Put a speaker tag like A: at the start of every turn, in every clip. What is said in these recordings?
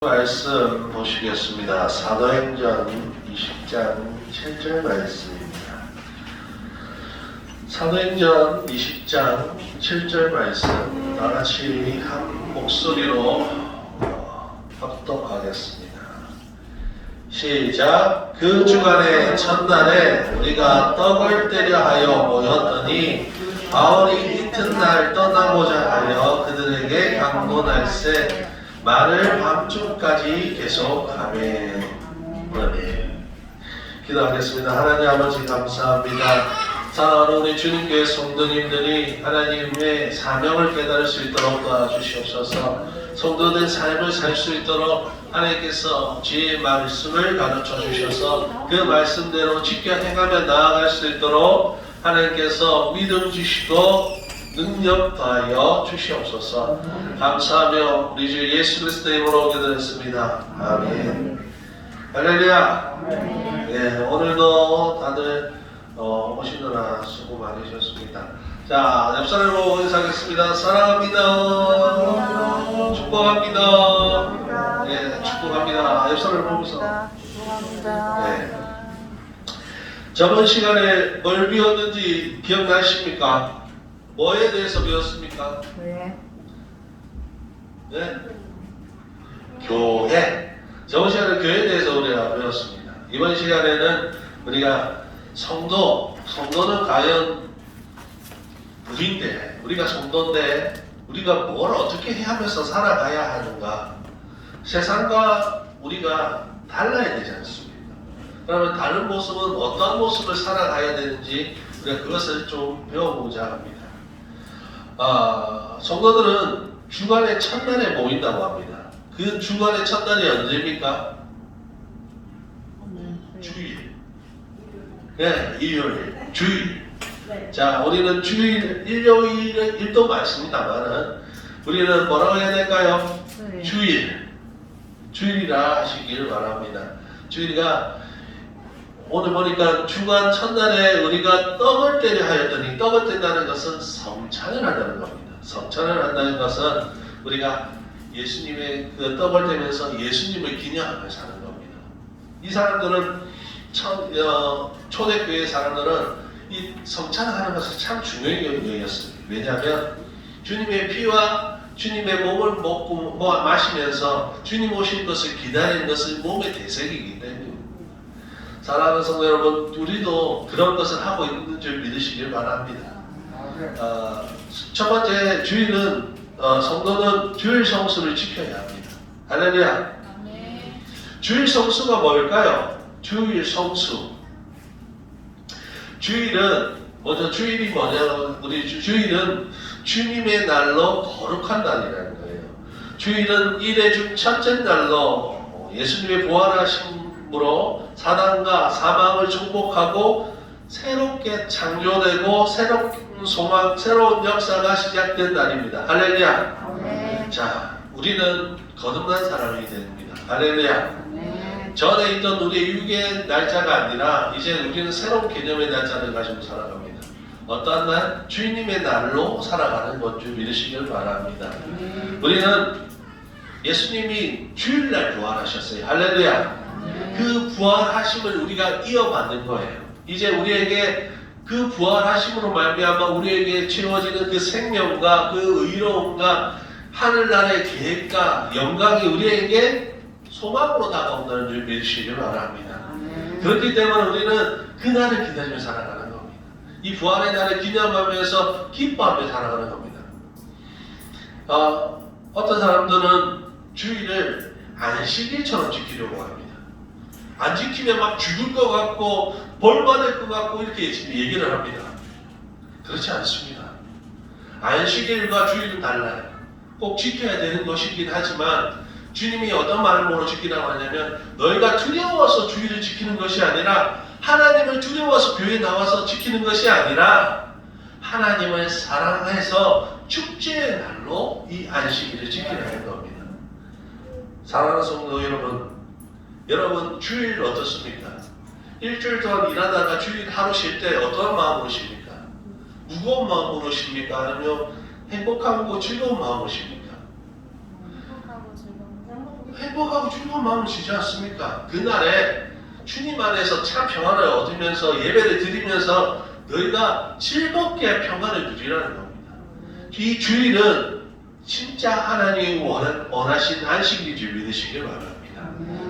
A: 말씀 보시겠습니다. 사도행전 20장 7절 말씀입니다. 사도행전 20장 7절 말씀 다같이 한 목소리로 합독하겠습니다. 시작. 그 주간의 첫날에 우리가 떡을 떼려 하여 모였더니 바울이 이튿날 떠나고자 하여 그들에게 강론할세 말을 밤중까지 계속하매. 기도하겠습니다. 하나님 아버지 감사합니다. 사랑하는 우리 주님교회 성도님들이 하나님의 사명을 깨달을 수 있도록 도와주시옵소서. 성도된 삶을 살 수 있도록 하나님께서 지혜의 말씀을 가르쳐 주셔서 그 말씀대로 지켜 행하며 나아갈 수 있도록 하나님께서 믿음 주시고 능력 더하여 주시옵소서. 감사하며 우리 주 예수 그리스도의 이름으로 기도했습니다. 아멘. 할렐루야. 네, 오늘도 다들 오시느라 수고 많으셨습니다. 자, 옆 사람을 보고 인사하겠습니다. 사랑합니다. 축복합니다. 네, 축복합니다. 옆 사람을 보면서. 네. 저번 시간에 뭘 배웠는지 기억나십니까? 뭐에 대해서 배웠습니까?
B: 네.
A: 네? 교회. 저번 시간에 교회에 대해서 우리가 배웠습니다. 이번 시간에는 우리가 성도는 과연 우리인데, 우리가 성도인데 우리가 뭘 어떻게 하면서 살아가야 하는가? 세상과 우리가 달라야 되지 않습니까? 그러면 다른 모습은 어떤 모습을 살아가야 되는지 우리가 그것을 좀 배워보자 합니다. 성도들은 주간의 첫날에 모인다고 합니다. 그 주간의 첫날이 언제입니까? 주일. 네, 일요일. 주일. 자, 우리는 주일, 일요일도 많습니다만은 우리는 뭐라고 해야 될까요? 주일. 주일이라 하시길 바랍니다. 주일이가 오늘 보니까 주간 첫날에 우리가 떡을 떼려 하였더니, 떡을 뗀다는 것은 성찬을 한다는 겁니다. 성찬을 한다는 것은 우리가 예수님의 그 떡을 떼면서 예수님을 기념하며 사는 겁니다. 이 사람들은 초대교회 사람들은 이 성찬을 하는 것을 참 중요하게 여겼습니다. 왜냐하면 주님의 피와 주님의 몸을 먹고 마시면서 주님 오신 것을 기다리는 것을 몸의 대색이기 때문에. 사랑하는 성도 여러분, 우리도 그런 것을 하고 있는 줄 믿으시길 바랍니다. 첫 번째 주일은 성도는 주일 성수를 지켜야 합니다. 할렐루야. 주일 성수가 뭘까요? 주일 성수. 주일은 먼저 주일이 뭐냐면 우리 주일은 주님의 날로 거룩한 날이라는 거예요. 주일은 일의 중 첫째 날로 예수님의 부활하심으로 사단과 사망을 정복하고 새롭게 창조되고 새로운 소망, 새로운 역사가 시작된 날입니다. 할렐루야. 자, 우리는 거듭난 사람이 됩니다. 할렐루야. 전에 있던 우리의 육의 날짜가 아니라 이제 우리는 새로운 개념의 날짜를 가지고 살아갑니다. 어떠한 날? 주님의 날로 살아가는 것 줄 믿으시길 바랍니다. 우리는 예수님이 주일날 부활하셨어요. 할렐루야. 그 부활하심을 우리가 이어받는 거예요. 이제 우리에게 그 부활하심으로 말미암아 우리에게 채워지는 그 생명과 그 의로움과 하늘나라의 계획과 영광이 우리에게 소망으로 다가온다는 줄 믿으시길 바랍니다. 그렇기 때문에 우리는 그날을 기다리며 살아가는 겁니다. 이 부활의 날을 기념하면서 기뻐하며 살아가는 겁니다. 어떤 사람들은 주일을 안식일처럼 지키려고 합니다. 안 지키면 막 죽을 것 같고 벌 받을 것 같고 이렇게 얘기를 합니다. 그렇지 않습니다. 안식일과 주일은 달라요. 꼭 지켜야 되는 것이긴 하지만 주님이 어떤 말로 지키라고 하냐면 너희가 두려워서 주일을 지키는 것이 아니라 하나님을 두려워서 교회에 나와서 지키는 것이 아니라 하나님을 사랑해서 축제의 날로 이 안식일을 지키라는 겁니다. 사랑하는 성도 여러분 주일 어떻습니까? 일주일 동안 일하다가 주일 하루 쉴 때 어떤 마음으로 쉽니까? 무거운 마음으로 쉽니까? 아니면 행복하고 즐거운 마음으로 쉽니까? 행복하고 즐거운 마음을 주지 않습니까? 그날에 주님 안에서 참 평안을 얻으면서 예배를 드리면서 너희가 즐겁게 평안을 누리라는 겁니다. 이 주일은 진짜 하나님이 원하신 안식일인 줄 믿으시길 바랍니다.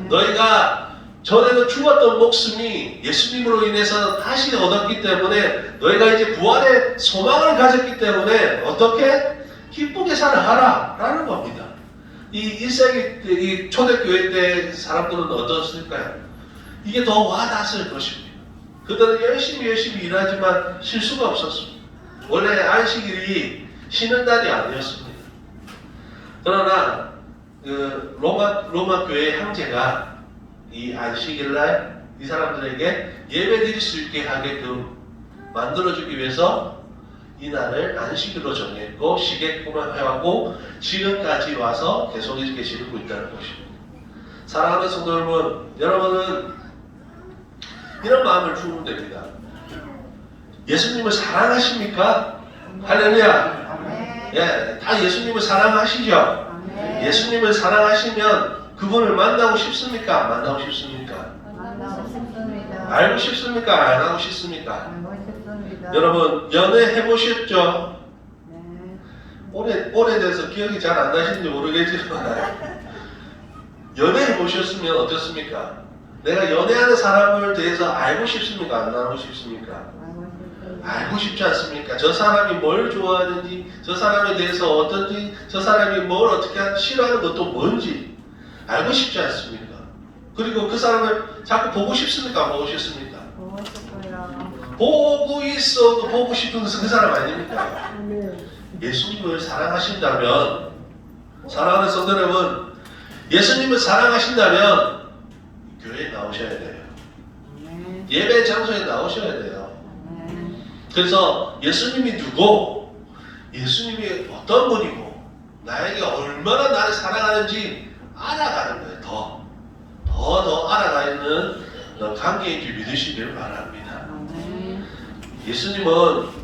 A: 너희가 전에는 죽었던 목숨이 예수님으로 인해서 다시 얻었기 때문에 너희가 이제 부활의 소망을 가졌기 때문에 어떻게 기쁘게 살아가라 라는 겁니다. 이 1세기 때, 이 초대교회 때 사람들은 어떻습니까요? 이게 더 와닿았을 것입니다. 그들은 열심히 일하지만 쉴 수가 없었습니다. 원래 안식일이 쉬는 날이 아니었습니다. 그러나 그 로마 교회의 형제가 이 안식일날 이 사람들에게 예배드릴 수 있게 하게끔 만들어주기 위해서 이 날을 안식일로 정했고 쉬게끔만 해왔고 지금까지 와서 계속 이렇게 지르고 있다는 것입니다. 사랑하는 성도 여러분, 여러분은 이런 마음을 주면 됩니다. 예수님을 사랑하십니까? 할렐루야. 예, 다 예수님을 사랑하시죠? 예수님을 사랑하시면 그분을 만나고 싶습니까? 안 만나고 싶습니까?
B: 만나고 싶습니다.
A: 알고 싶습니까? 안 하고 싶습니까?
B: 알고 싶습니다.
A: 여러분 연애 해보셨죠?
B: 네.
A: 오래돼서 기억이 잘 안 나시는지 모르겠지만 연애 해보셨으면 어떻습니까? 내가 연애하는 사람을 대해서 알고 싶습니까? 안 알고 싶습니까?
B: 알고 싶습니다.
A: 알고 싶지 않습니까? 저 사람이 뭘 좋아하는지, 저 사람에 대해서 어떤지, 저 사람이 뭘 어떻게 싫어하는 것도 뭔지 알고 싶지 않습니까? 그리고 그 사람을 자꾸 보고 싶습니까? 안 보고 싶습니까?
B: 보고 싶어요.
A: 보고 있어도 보고 싶은 그 사람 아닙니까?
B: 네.
A: 예수님을 사랑하신다면, 사랑하는 성도 여러분, 예수님을 사랑하신다면 교회에 나오셔야 돼요.
B: 네.
A: 예배 장소에 나오셔야 돼요.
B: 네.
A: 그래서 예수님이 누구, 예수님이 어떤 분이고 나에게 얼마나 나를 사랑하는지 알아가는 거예요. 더 알아가는 관계인 줄 믿으시길 바랍니다.
B: 네.
A: 예수님은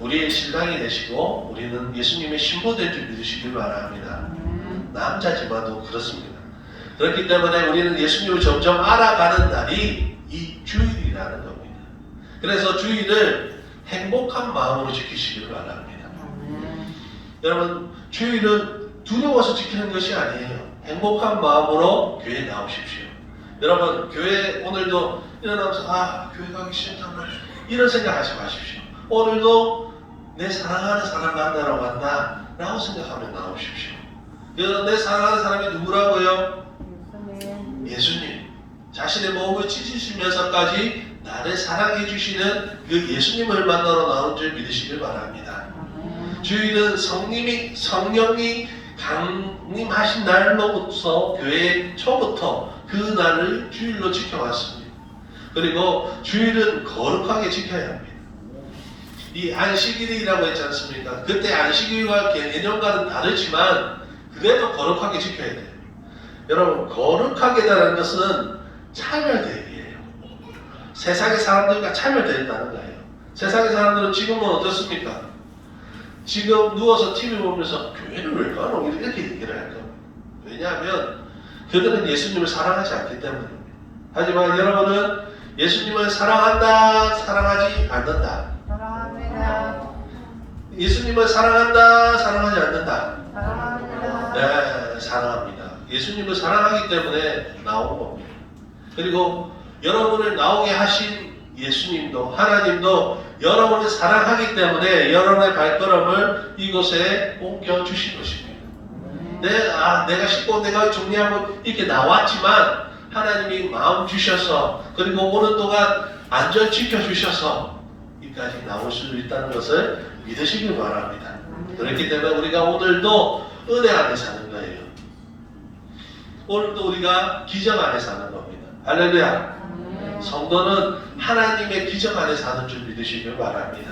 A: 우리의 신랑이 되시고 우리는 예수님의 신부된 줄 믿으시길 바랍니다. 남자지만도 그렇습니다. 그렇기 때문에 우리는 예수님을 점점 알아가는 날이 이 주일이라는 겁니다. 그래서 주일을 행복한 마음으로 지키시길 바랍니다. 여러분, 주일은 두려워서 지키는 것이 아니에요. 행복한 마음으로 교회에 나오십시오. 여러분, 교회 오늘도 일어나면서 교회 가기 싫단 말이야, 이런 생각하지 마십시오. 오늘도 내 사랑하는 사람 만나러 간다 라고 생각하면 나오십시오. 여러분, 내 사랑하는 사람이 누구라고요? 예수님. 자신의 몸을 찢으시면서까지 나를 사랑해 주시는 그 예수님을 만나러 나온 줄 믿으시길 바랍니다. 주일은 성령이 강림하신 날로부터 교회 초부터 그 날을 주일로 지켜왔습니다. 그리고 주일은 거룩하게 지켜야 합니다. 이 안식일이라고 했지 않습니까? 그때 안식일과 개념과는 다르지만 그래도 거룩하게 지켜야 돼요. 여러분, 거룩하게라는 것은 차별대입이에요. 세상의 사람들과 차별되었다는 거예요. 세상의 사람들은 지금은 어떻습니까? 지금 누워서 TV 보면서 교회를 왜 가노? 이렇게 얘기를 할 겁니다. 왜냐하면 그들은 예수님을 사랑하지 않기 때문입니다. 하지만 여러분은 예수님을 사랑한다, 사랑하지 않는다.
B: 사랑합니다.
A: 예수님을 사랑한다, 사랑하지 않는다.
B: 사랑합니다.
A: 네, 사랑합니다. 예수님을 사랑하기 때문에 나오는 겁니다. 그리고 여러분을 나오게 하신 예수님도, 하나님도 여러분을 사랑하기 때문에 여러분의 발걸음을 이곳에 옮겨주신 것입니다. 내가 씻고 내가 정리하고 이렇게 나왔지만 하나님이 마음 주셔서 그리고 오는 동안 안전 지켜주셔서 이까지 나올 수 있다는 것을 믿으시길 바랍니다. 그렇기 때문에 우리가 오늘도 은혜 안에 사는 거예요. 오늘도 우리가 기적 안에 사는 겁니다. 할렐루야. 성도는 하나님의 기적 안에 사는 줄 믿으시길 바랍니다.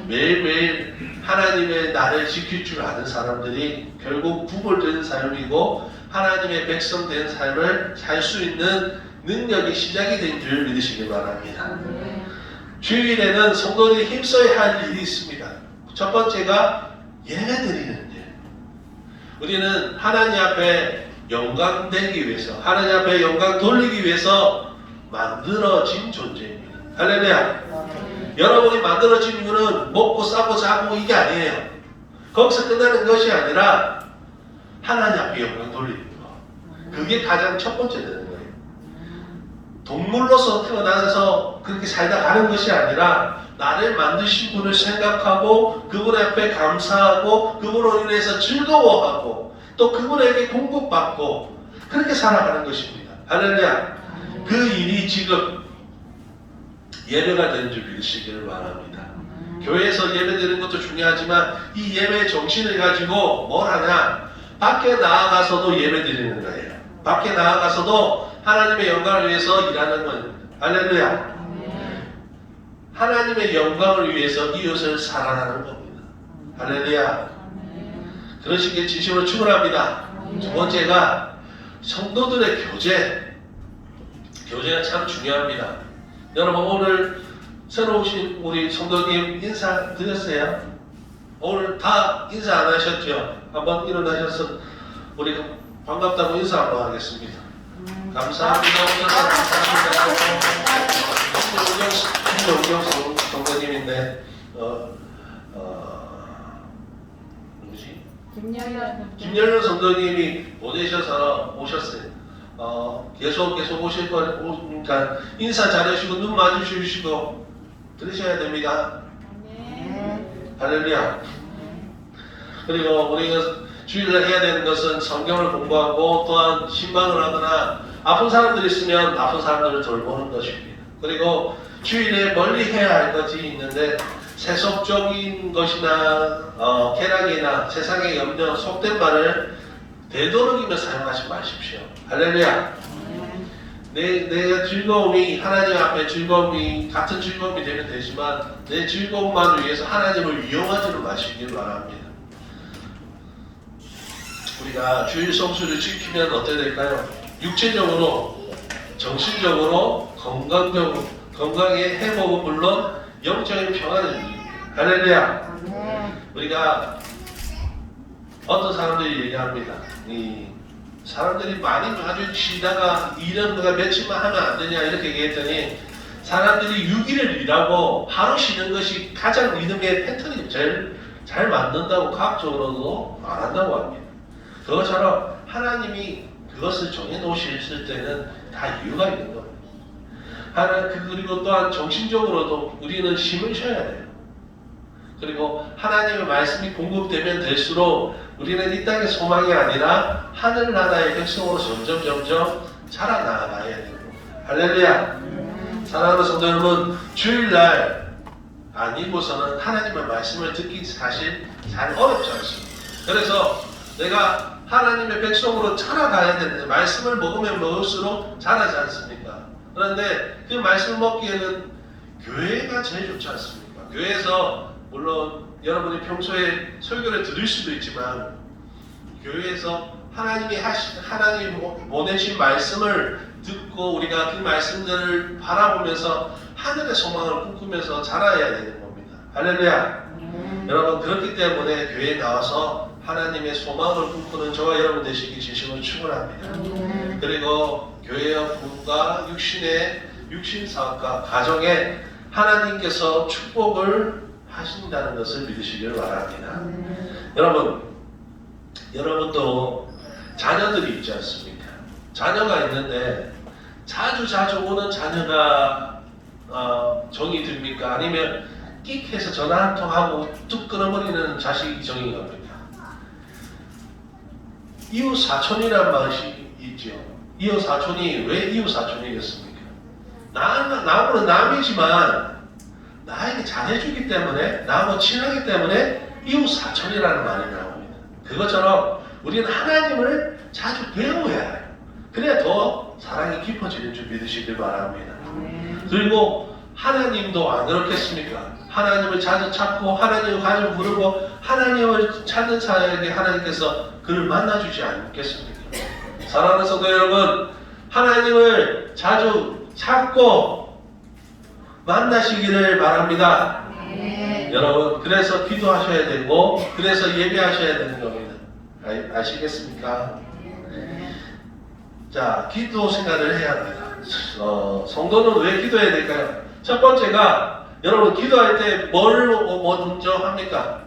A: 매일매일 하나님의 나를 지킬 줄 아는 사람들이 결국 구별되는 삶이고 하나님의 백성 된 삶을 살 수 있는 능력이 시작이 된 줄 믿으시길 바랍니다. 주일에는 성도들이 힘써야 할 일이 있습니다. 첫 번째가 예배 드리는 일. 우리는 하나님 앞에 영광 되기 위해서, 하나님 앞에 영광 돌리기 위해서 만들어진 존재입니다. 할렐루야. 여러분이 만들어진 이유는 먹고 싸고 자고 이게 아니에요. 거기서 끝나는 것이 아니라 하나님 앞에 영광 돌리는 거. 그게 가장 첫 번째 되는 거예요. 동물로서 태어나서 그렇게 살다 가는 것이 아니라 나를 만드신 분을 생각하고 그분 앞에 감사하고 그분으로 인해서 즐거워하고 또 그분에게 공급받고 그렇게 살아가는 것입니다. 할렐루야. 그 일이 지금 예배가 된 줄 믿으시기를 바랍니다. 교회에서 예배 드리는 것도 중요하지만 이 예배의 정신을 가지고 뭘 하냐? 밖에 나아가서도 예배 드리는 거예요. 밖에 나아가서도 하나님의 영광을 위해서 일하는 겁니다. 할렐루야. 하나님의 영광을 위해서 이웃을 사랑하는 겁니다. 할렐루야. 그러시기에 진심으로 축원합니다. 두 번째가 성도들의 교제가 참 중요합니다. 여러분 오늘 새로 오신 우리 성도님 인사 드렸어요? 오늘 다 인사 안 하셨죠? 한번 일어나셔서 우리 반갑다고 인사 한번 하겠습니다. 감사합니다. 김용경 성도님인데 누구지? 김열련 성도님이 보내셔서 오셨어요. 계속 오실 거니까 인사 잘하시고 눈 마주치시고 들으셔야 됩니다. 할렐루야. 그리고 우리가 주일날 해야 되는 것은 성경을 공부하고 또한 신방을 하거나 아픈 사람들이 있으면 아픈 사람들을 돌보는 것입니다. 그리고 주일에 멀리 해야 할 것이 있는데 세속적인 것이나 쾌락이나 세상의 염려, 속된 말을 되도록이면 사용하지 마십시오. 할렐루야. 내 즐거움이 하나님 앞에 즐거움이 같은 즐거움이 되면 되지만 내 즐거움만 위해서 하나님을 이용하지는 마시길 바랍니다. 우리가 주일 성수를 지키면 어떻게 될까요? 육체적으로, 정신적으로, 건강의 회복은 물론 영적인 평안을 누립니다. 할렐루야. 우리가 어떤 사람들이 얘기합니다. 이 사람들이 많이 마주치다가 이런 거가 며칠만 하면 안 되냐 이렇게 얘기했더니 사람들이 6일을 일하고 하루 쉬는 것이 가장 리듬의 패턴이 제일 잘 맞는다고 과학적으로도 말한다고 합니다. 그것처럼 하나님이 그것을 정해놓으셨을 때는 다 이유가 있는 겁니다. 그리고 또한 정신적으로도 우리는 힘을 쉬어야 돼요. 그리고 하나님의 말씀이 공급되면 될수록 우리는 이 땅의 소망이 아니라 하늘나라의 백성으로 점점 자라나가야 되고. 할렐루야. 사랑하는 성도 여러분, 주일날 아니고서는 하나님의 말씀을 듣기 사실 잘 어렵지 않습니다. 그래서 내가 하나님의 백성으로 자라가야 되는데 말씀을 먹으면 먹을수록 자라지 않습니까? 그런데 그 말씀을 먹기에는 교회가 제일 좋지 않습니까? 교회에서 물론 여러분이 평소에 설교를 들을 수도 있지만 교회에서 하나님이 보내신 말씀을 듣고 우리가 그 말씀들을 바라보면서 하늘의 소망을 꿈꾸면서 자라야 되는 겁니다. 할렐루야. 여러분 그렇기 때문에 교회에 나와서 하나님의 소망을 꿈꾸는 저와 여러분 되시기 진심으로 축원합니다. 그리고 교회와 부부가 육신사업과 가정에 하나님께서 축복을 하신다는 것을 믿으시길 바랍니다. 여러분도 자녀들이 있지 않습니까? 자녀가 있는데 자주 오는 자녀가 정이 듭니까? 아니면 끽해서 전화 한 통 하고 뚝 끊어버리는 자식이 정이 갑니까? 이웃 사촌이란 말이 있죠. 이웃 사촌이 왜 이웃 사촌이겠습니까? 나하고는 남이지만 나에게 잘해주기 때문에 나하고 친하기 때문에 이웃 사촌이라는 말이 나옵니다. 그것처럼 우리는 하나님을 자주 배워야 해요. 그래야 더 사랑이 깊어지는 줄 믿으시길 바랍니다. 그리고 하나님도 안 그렇겠습니까? 하나님을 자주 찾고 하나님을 자주 부르고 하나님을 찾는 사람에게 하나님께서 그를 만나주지 않겠습니까? 사랑하는 성도 여러분, 하나님을 자주 찾고 만나시기를 바랍니다. 여러분 그래서 기도하셔야 되고 그래서 예배하셔야 되는 겁니다. 아시겠습니까? 자, 기도 생활을 해야 합니다. 성도는 왜 기도해야 될까요? 첫 번째가 여러분 기도할 때 뭘 먼저 합니까?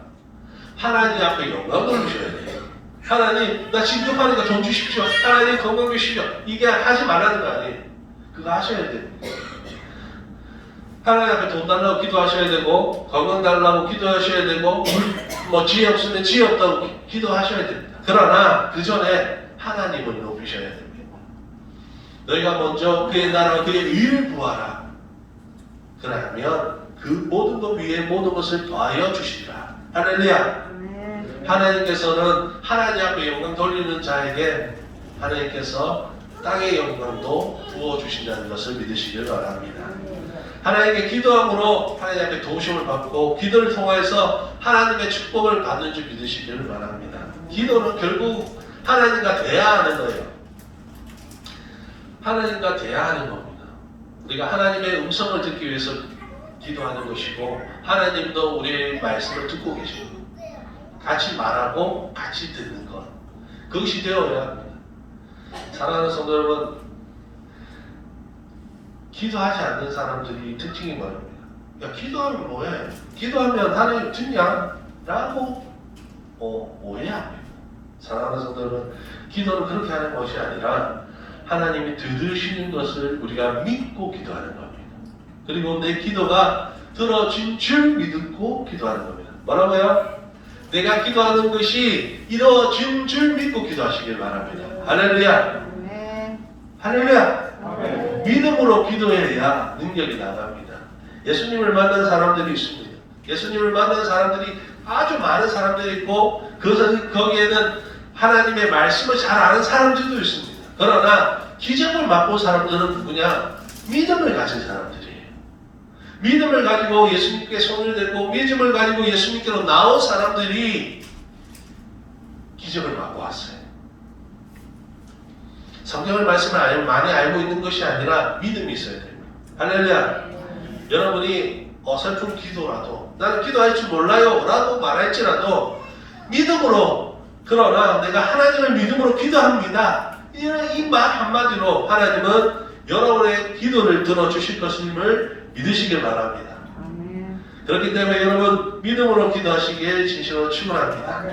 A: 하나님 앞에 영광 돌리셔야 돼요. 하나님 나 지금 급하니까 돈 주십시오. 하나님 건강 주십시오. 이게 하지 말라는 거 아니에요. 그거 하셔야 됩니다. 하나님 앞에 돈 달라고 기도하셔야 되고 건강 달라고 기도하셔야 되고 뭐 지혜 없으면 지혜 없다고 기도하셔야 됩니다. 그러나 그 전에 하나님을 높이셔야 됩니다. 너희가 먼저 그의 나라와 그의 의를 구하라. 그러면 그 모든 것 위에 모든 것을 더하여 주시리라. 할렐루야. 하나님께서는 하나님 앞에 영광 돌리는 자에게 하나님께서 땅의 영광도 부어주신다는 것을 믿으시길 바랍니다. 하나님께 기도함으로 하나님 앞에 도우심을 받고 기도를 통해서 하나님의 축복을 받는 줄 믿으시길 바랍니다. 기도는 결국 하나님과 대화하는 거예요. 하나님과 대화하는 겁니다. 우리가 하나님의 음성을 듣기 위해서 기도하는 것이고 하나님도 우리의 말씀을 듣고 계십니다. 같이 말하고 같이 듣는 것. 그것이 되어야 합니다. 사랑하는 성도 여러분, 기도하지 않는 사람들이 특징이 뭐입니까? 야, 기도하면 뭐해? 기도하면 하나님 듣냐? 라고 오해합니다. 사랑하는 성도 여러분, 기도는 그렇게 하는 것이 아니라 하나님이 들으시는 것을 우리가 믿고 기도하는 겁니다. 그리고 내 기도가 들어진 줄 믿고 기도하는 겁니다. 뭐라고요? 내가 기도하는 것이 이루어진 줄 믿고 기도하시길 바랍니다. 할렐루야. 할렐루야. 믿음으로 기도해야 능력이 나갑니다. 예수님을 만난 사람들이 있습니다. 예수님을 만난 사람들이 아주 많은 사람들이 있고 거기에는 하나님의 말씀을 잘 아는 사람들도 있습니다. 그러나 기적을 맛본 사람들은 누구냐? 믿음을 가진 사람들이에요. 믿음을 가지고 예수님께 손을 대고 믿음을 가지고 예수님께로 나온 사람들이 기적을 맛고 왔어요. 성경의 말씀을 많이 알고 있는 것이 아니라 믿음이 있어야 됩니다. 할렐루야. 여러분이 어설픈 기도라도 나는 기도할 줄 몰라요 라고 말할지라도 믿음으로, 그러나 내가 하나님을 믿음으로 기도합니다, 이 말 한마디로 하나님은 여러분의 기도를 들어주실 것임을 믿으시길 바랍니다. 그렇기 때문에 여러분 믿음으로 기도하시길 진심으로 축원합니다.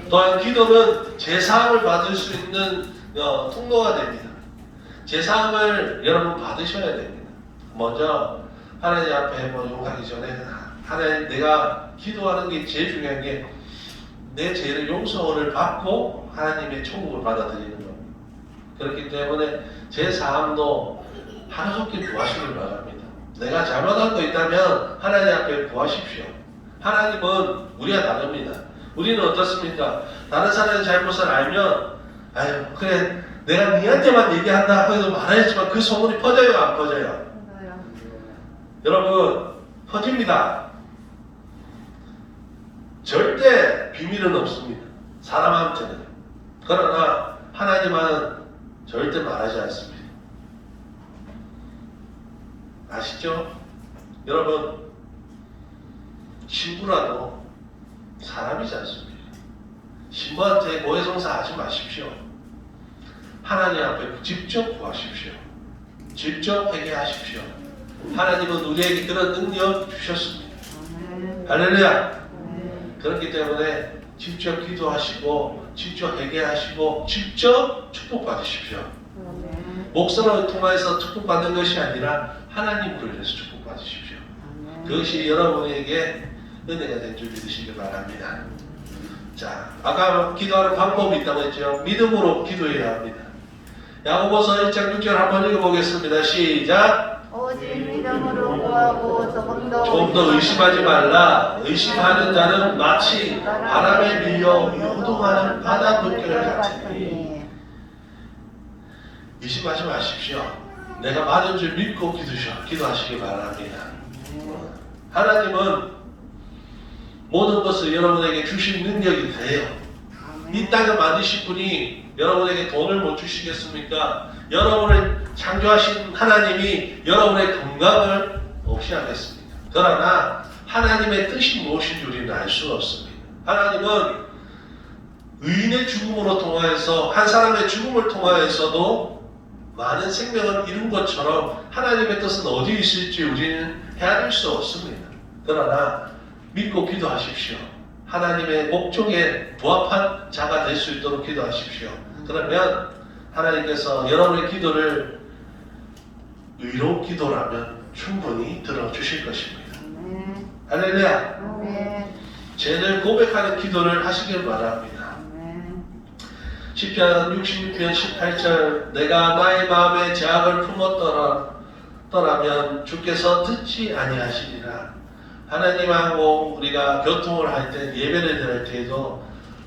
A: 또한 기도는 제사함을 받을 수 있는 통로가 됩니다. 제사함을 여러분 받으셔야 됩니다. 먼저 하나님 앞에 용하기 전에 하나님, 내가 기도하는 게 제일 중요한 게 내 죄를 용서를 받고 하나님의 천국을 받아들이는 겁니다. 그렇기 때문에 제사함도 하루속히 구하시길 바랍니다. 내가 잘못한 거 있다면 하나님 앞에 구하십시오. 하나님은 우리가 다릅니다. 우리는 어떻습니까? 다른 사람의 잘못을 알면 아유 그래 내가 니한테만 얘기한다 해도 말하지만 그 소문이 퍼져요, 안 퍼져요? 여러분 퍼집니다. 절대 비밀은 없습니다. 사람한테는. 그러나 하나님은 절대 말하지 않습니다. 아시죠? 여러분 신부라도 사람이지 않습니까? 신부한테 모해성사하지 마십시오. 하나님 앞에 직접 구하십시오. 직접 회개하십시오. 하나님은 우리에게 그런 능력 주셨습니다. 할렐루야. 그렇기 때문에 직접 기도하시고 직접 회개하시고 직접 축복받으십시오. 목사를 통해서 축복받는 것이 아니라 하나님을 위해서 축복받으십시오. 그것이 여러분에게 은혜가 된 줄 믿으시기 바랍니다. 자, 아까 기도하는 방법이 있다고 했죠. 믿음으로 기도해야 합니다. 야고보서 1장 6절 한번 읽어보겠습니다. 시작.
B: 오직 믿음으로 구하고
A: 조금 더 의심하지 말라. 의심하는 자는 마치 바람에 밀려 요동하는 바다 물결 같으니. 의심하지 마십시오. 내가 받은 줄 믿고 기도하시기 바랍니다. 하나님은 모든 것을 여러분에게 주신 능력이 돼요. 이 땅을 만드신 분이 여러분에게 돈을 못 주시겠습니까? 여러분을 창조하신 하나님이 여러분의 건강을 없이 하겠습니다. 그러나 하나님의 뜻이 무엇인지 우리는 알 수가 없습니다. 하나님은 의인의 죽음으로 통하여서 한 사람의 죽음을 통하여서도 많은 생명을 이룬 것처럼 하나님의 뜻은 어디에 있을지 우리는 헤아릴 수 없습니다. 그러나 믿고 기도하십시오. 하나님의 목적에 부합한 자가 될 수 있도록 기도하십시오. 그러면 하나님께서 여러분의 기도를 의로운 기도라면 충분히 들어주실 것입니다. 할렐루야. 죄를 고백하는 기도를 하시길 바랍니다. 시편 66편 18절 내가 나의 마음에 죄악을 품었더라면 주께서 듣지 아니하시리라. 하나님하고 우리가 교통을 할 때 예배를 드릴 때에도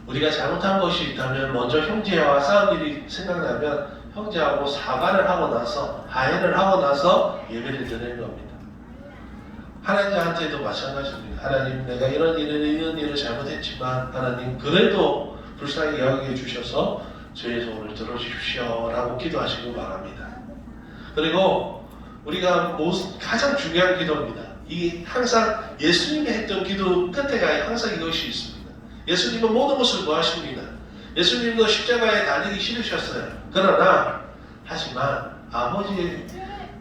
A: 우리가 잘못한 것이 있다면 먼저 형제와 싸운 일이 생각나면 형제하고 사과를 하고 나서 화해를 하고 나서 예배를 드리는 겁니다. 하나님한테도 마찬가지입니다. 하나님 내가 이런 일을 잘못했지만 하나님 그래도 불쌍히 여겨 주셔서 저의 소원을 들어주십시오 라고 기도하시기 바랍니다. 그리고 우리가 가장 중요한 기도입니다. 이 항상 예수님이 했던 기도 끝에 항상 이것이 있습니다. 예수님은 모든 것을 구하십니다. 예수님도 십자가에 달리기 싫으셨어요. 그러나 하지만 아버지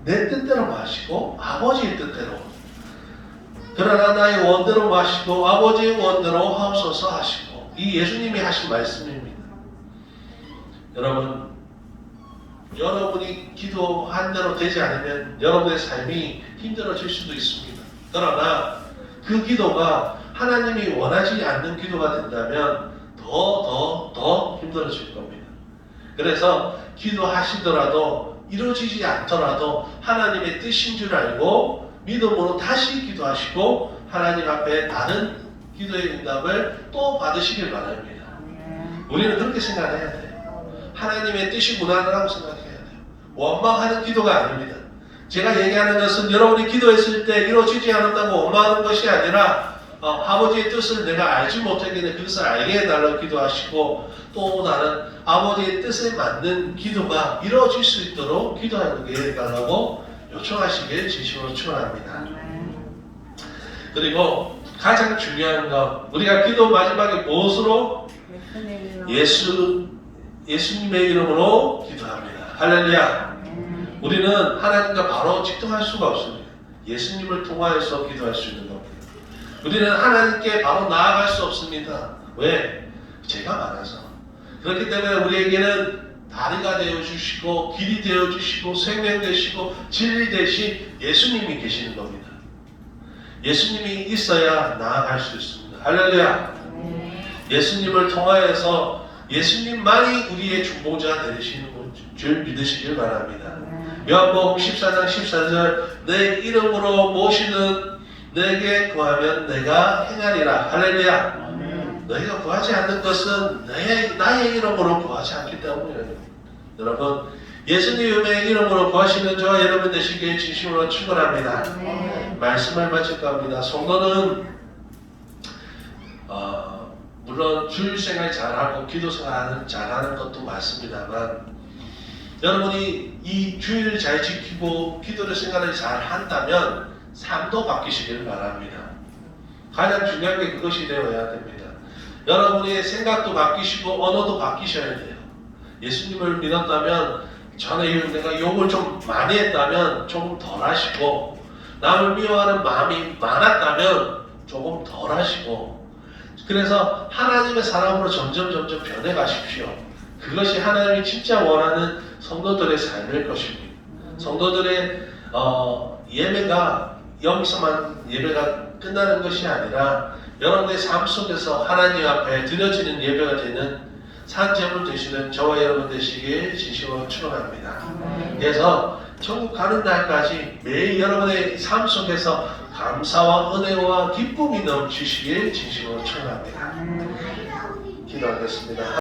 A: 내 뜻대로 마시고 아버지의 뜻대로 그러나 나의 원대로 마시고 아버지의 원대로 하옵소서 하시고 이 예수님이 하신 말씀입니다. 여러분이 기도한 대로 되지 않으면 여러분의 삶이 힘들어질 수도 있습니다. 그러나 그 기도가 하나님이 원하지 않는 기도가 된다면 더 힘들어질 겁니다. 그래서 기도하시더라도 이루어지지 않더라도 하나님의 뜻인 줄 알고 믿음으로 다시 기도하시고 하나님 앞에 다른 기도의 응답을 또 받으시길 바랍니다. 우리는 그렇게 생각해야 돼요. 하나님의 뜻이구나라고 생각해야 돼요. 원망하는 기도가 아닙니다. 제가 얘기하는 것은 여러분이 기도했을 때 이루어지지 않았다고 원망하는 것이 아니라 아버지의 뜻을 내가 알지 못하겠네 그것을 알게 해달라고 기도하시고 또 다른 아버지의 뜻에 맞는 기도가 이루어질 수 있도록 기도하게 해달라고 요청하시길 진심으로 축원합니다. 그리고 가장 중요한 것 우리가 기도 마지막에 무엇으로? 예수님의 이름으로 기도합니다. 할렐루야. 우리는 하나님과 바로 직통할 수가 없습니다. 예수님을 통하여서 기도할 수 있는 겁니다. 우리는 하나님께 바로 나아갈 수 없습니다. 왜? 죄가 많아서. 그렇기 때문에 우리에게는 다리가 되어주시고 길이 되어주시고 생명 되시고 진리 되신 예수님이 계시는 겁니다. 예수님이 있어야 나아갈 수 있습니다. 할렐루야. 예수님을 통하여서 예수님만이 우리의 중보자 되시는 줄 믿으시길 바랍니다. 요한복음 14장 14절 내 이름으로 모시는 내게 구하면 내가 행하리라. 할렐루야. 너희가 구하지 않는 것은 나의 이름으로 구하지 않기 때문이에요. 여러분 예수님의 이름으로 구하시는 저와 여러분 되시길 진심으로 축원합니다. 말씀을 마칠까 합니다. 성도는 물론 주일 생활 잘하고 기도 생활 잘하는 것도 맞습니다만 여러분이 이 주일을 잘 지키고 기도를 생활을 잘 한다면 삶도 바뀌시길 바랍니다. 가장 중요한 게 그것이 되어야 됩니다. 여러분의 생각도 바뀌시고 언어도 바뀌셔야 돼요. 예수님을 믿었다면 전에 내가 욕을 좀 많이 했다면 조금 덜 하시고 남을 미워하는 마음이 많았다면 조금 덜 하시고 그래서 하나님의 사람으로 점점 변해 가십시오. 그것이 하나님이 진짜 원하는 성도들의 삶일 것입니다. 성도들의 예배가 여기서만 예배가 끝나는 것이 아니라 여러분의 삶 속에서 하나님 앞에 드려지는 예배가 되는 산제물 되시는 저와 여러분 되시길 진심으로 축원합니다. 그래서 천국 가는 날까지 매일 여러분의 삶 속에서 감사와 은혜와 기쁨이 넘치시길 진심으로 축원합니다. 기도하겠습니다.